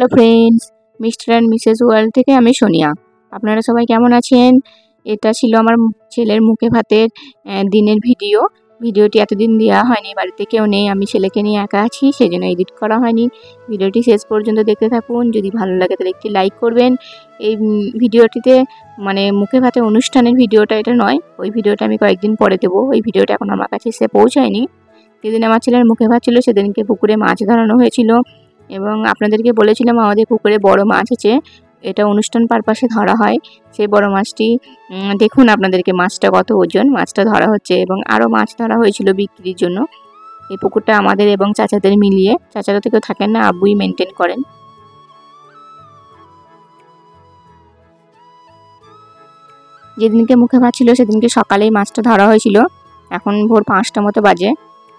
Hello friends, mister and Mrs world থেকে আমি সোনিয়া। আপনারা সবাই কেমন আছেন? এটা ছিল আমার ছেলের মুখে ভাতের দিনের ভিডিওটি এতদিন দেওয়া হয়নি, বাড়িতে কেউ নেই, আমি ছেলেকে নিয়ে একা আছি, সেই জন্য এডিট করা হয়নি। ভিডিওটি শেষ পর্যন্ত দেখতে থাকুন, যদি ভালো লাগে তাহলে একটি লাইক করবেন। এই ভিডিওটিতে মানে মুখে ভাতে অনুষ্ঠানের ভিডিওটা এটা নয়, ওই ভিডিওটা আমি কয়েকদিন পরে দেবো। ওই ভিডিওটা এখন আমার কাছে এসে পৌঁছায়নি। যেদিন আমার ছেলের মুখে ভাত ছিল সেদিনকে পুকুরে মাছ ধরানো হয়েছিল এবং আপনাদেরকে বলেছিলাম আমাদের পুকুরে বড় মাছ আছে, এটা অনুষ্ঠান পারপাসে ধরা হয়। সেই বড় মাছটি দেখুন আপনাদেরকে মাছটা কত ওজন, মাছটা ধরা হচ্ছে এবং আরও মাছ ধরা হয়েছিল বিক্রির জন্য। এই পুকুরটা আমাদের এবং চাচাদের মিলিয়ে, চাচারা তো কেউ থাকেন না, আব্বুই মেনটেন করেন। যেদিনকে মুখে ভাত ছিল সেদিনকে সকালেই মাছটা ধরা হয়েছিল। এখন ভোর 5টা মতো বাজে।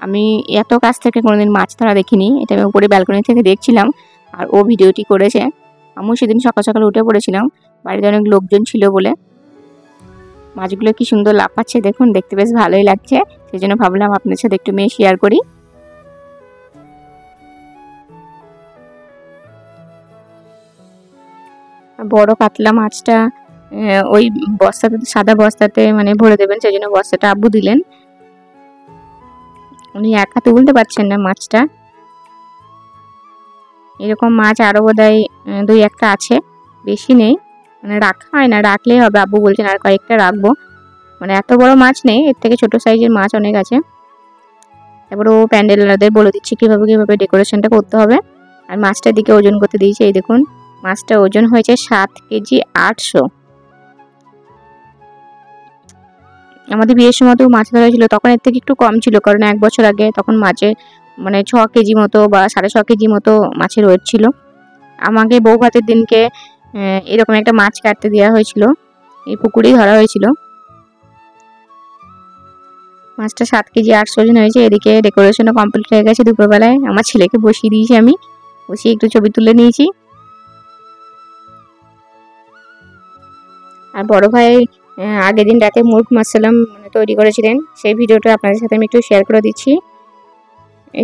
আমি এত কাছ থেকে কোনোদিন মাছ ধরা দেখিনি, এটা আমি উপরে ব্যালকনি থেকে দেখছিলাম আর ও ভিডিওটি করেছে। আমিও সেদিন সকাল সকাল উঠে পড়েছিলাম, বাড়িতে অনেক লোকজন ছিল বলে। মাছগুলো কি সুন্দর লাফাচ্ছে দেখুন, দেখতে বেশ ভালোই লাগছে, সেই জন্য ভাবলাম আপনার সাথে একটু শেয়ার করি। বড় কাতলা মাছটা ওই বস্তাতে, সাদা বস্তাতে মানে ভরে দেবেন, সেই জন্য বস্তাটা আব্বু দিলেন। উনি এক হাতে তুলতে পারছেন না মাছটা। এরকম মাছ আরও বোধহয় 2-1টা আছে, বেশি নেই, মানে রাখা হয় না, রাখলেই হবে। আব্বু বলছেন আর কয়েকটা রাখবো, মানে এত বড় মাছ নেই, এর থেকে ছোট সাইজের মাছ অনেক আছে। তারপর ও প্যান্ডেলারদের বলে দিচ্ছি কীভাবে ডেকোরেশনটা করতে হবে। আর মাছটার দিকে ওজন করতে দিয়েছে, এই দেখুন মাছটা ওজন হয়েছে 7 কেজি 800। আমাদের বিয়ের সময় তো মাছ ধরা ছিল, তখন এর থেকে একটু কম ছিল, কারণ 1 বছর আগে তখন মাছে মানে 6 কেজি মতো বা 6.5 কেজি মতো মাছের ওয়েট ছিল। আমাকে বউ ভাতের দিনকে এরকম একটা মাছ কাটতে দেওয়া হয়েছিল, এই পুকুরেই ধরা হয়েছিল। মাছটা 7 কেজি 800 ওজন হয়েছে। এদিকে ডেকোরেশনও কমপ্লিট হয়ে গেছে। দুপুরবেলায় আমার ছেলেকে বসিয়ে দিয়েছি, আমি বসিয়ে একটু ছবি তুলে নিয়েছি। আর বড় ভাই আগের দিন রাতে মুরগ মাসালাম মানে তৈরি করেছিলেন, সেই ভিডিওটা আপনাদের সাথে আমি একটু শেয়ার করে দিচ্ছি।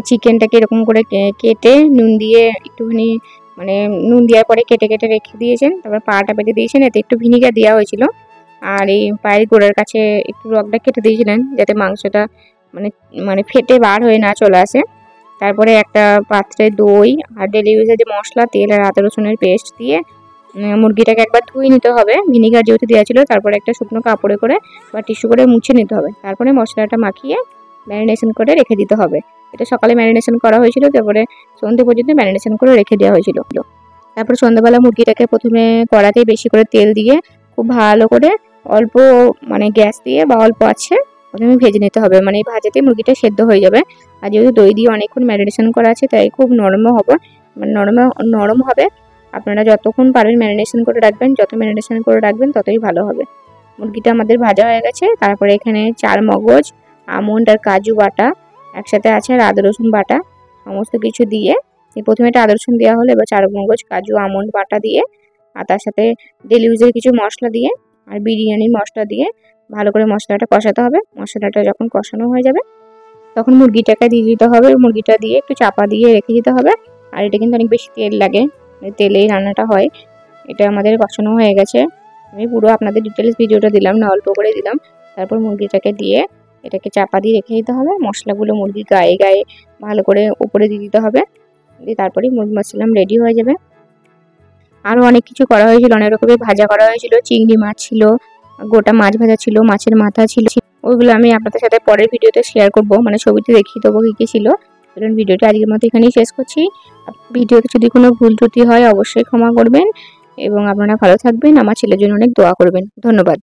চিকেনটাকে এরকম করে কেটে নুন দিয়ে একটুখানি মানে নুন দেওয়ার পরে কেটে কেটে রেখে দিয়েছেন, তারপর পাটা বেটে দিয়েছেন, এতে একটু ভিনিগার দেওয়া হয়েছিল। আর এই পায়ের গোড়ার কাছে একটু রগটা কেটে দিয়েছিলেন যাতে মাংসটা মানে মানে ফেটে বার হয়ে না চলে আসে। তারপরে একটা পাত্রে দই আর ডেলি ইউজের যে মশলা, তেল আর আদা রসুনের পেস্ট দিয়ে মুরগিটাকে একবার ধুয়ে নিতে হবে, ভিনিগার যেহেতু দেওয়া ছিল। তারপরে একটা শুকনো কাপড়ে করে বা টিস্যু করে মুছে নিতে হবে। তারপরে মশলাটা মাখিয়ে ম্যারিনেশন করে রেখে দিতে হবে। এটা সকালে ম্যারিনেশন করা হয়েছিল, তারপরে সন্ধ্যে পর্যন্ত ম্যারিনেশন করে রেখে দেওয়া হয়েছিল। তারপর সন্ধ্যাবেলা মুরগিটাকে প্রথমে কড়াতেই বেশি করে তেল দিয়ে খুব ভালো করে অল্প মানে গ্যাস দিয়ে বা অল্প আছে প্রথমে ভেজে নিতে হবে, মানে এই ভাজাতে মুরগিটা সেদ্ধ হয়ে যাবে। আর যেহেতু দই দিয়ে অনেকক্ষণ ম্যারিনেশন করা আছে তাই খুব নরমও হবে, মানে নরম হবে। আপনারা যতক্ষণ পারবেন ম্যারিনেশন করে রাখবেন, যত ম্যারিনেশন করে রাখবেন ততই ভালো হবে। মুরগিটা আমাদের ভাজা হয়ে গেছে। তারপরে এখানে 4 মগজ, আমন্ড আর কাজু বাটা একসাথে আছে, আর আদা রসুন বাটা, সমস্ত কিছু দিয়ে প্রথমে একটা আদা রসুন দেওয়া হলো, এবার 4 মগজ, কাজু, আমন্ড বাটা দিয়ে আর তার সাথে ডেলি ইউজের কিছু মশলা দিয়ে আর বিরিয়ানির মশলা দিয়ে ভালো করে মশলাটা কষাতে হবে। মশলাটা যখন কষানো হয়ে যাবে তখন মুরগিটাকে দিয়ে দিতে হবে, মুরগিটা দিয়ে একটু চাপা দিয়ে রেখে দিতে হবে। আর এটা কিন্তু অনেক বেশি তেল লাগে, তেলেই রান্নাটা হয়। এটা আমাদের কষানো হয়ে গেছে, আমি পুরো আপনাদের ডিটেলস ভিডিওটা দিলাম না, অল্প করে দিলাম। তারপর মুরগিটাকে দিয়ে এটাকে চাপা দিয়ে রেখে দিতে হবে, মশলাগুলো মুরগির গায়ে গায়ে ভালো করে উপরে দিয়ে দিতে হবে, দিয়ে তারপরেই মুরগি মাসালাম রেডি হয়ে যাবে। আরও অনেক কিছু করা হয়েছিল, অনেক রকমের ভাজা করা হয়েছিল, চিংড়ি মাছ ছিল, গোটা মাছ ভাজা ছিল, মাছের মাথা ছিল, ওইগুলো আমি আপনাদের সাথে পরের ভিডিওতে শেয়ার করব, মানে ছবিতে দেখিয়ে দেবো কী কী ছিল। ধরুন ভিডিওটা আজকের মতো এখানেই শেষ করছি। ভিডিওতে যদি কোনো ভুল ত্রুটি হয় অবশ্যই ক্ষমা করবেন এবং আপনারা ভালো থাকবেন, আমার ছেলের জন্য অনেক দোয়া করবেন। ধন্যবাদ।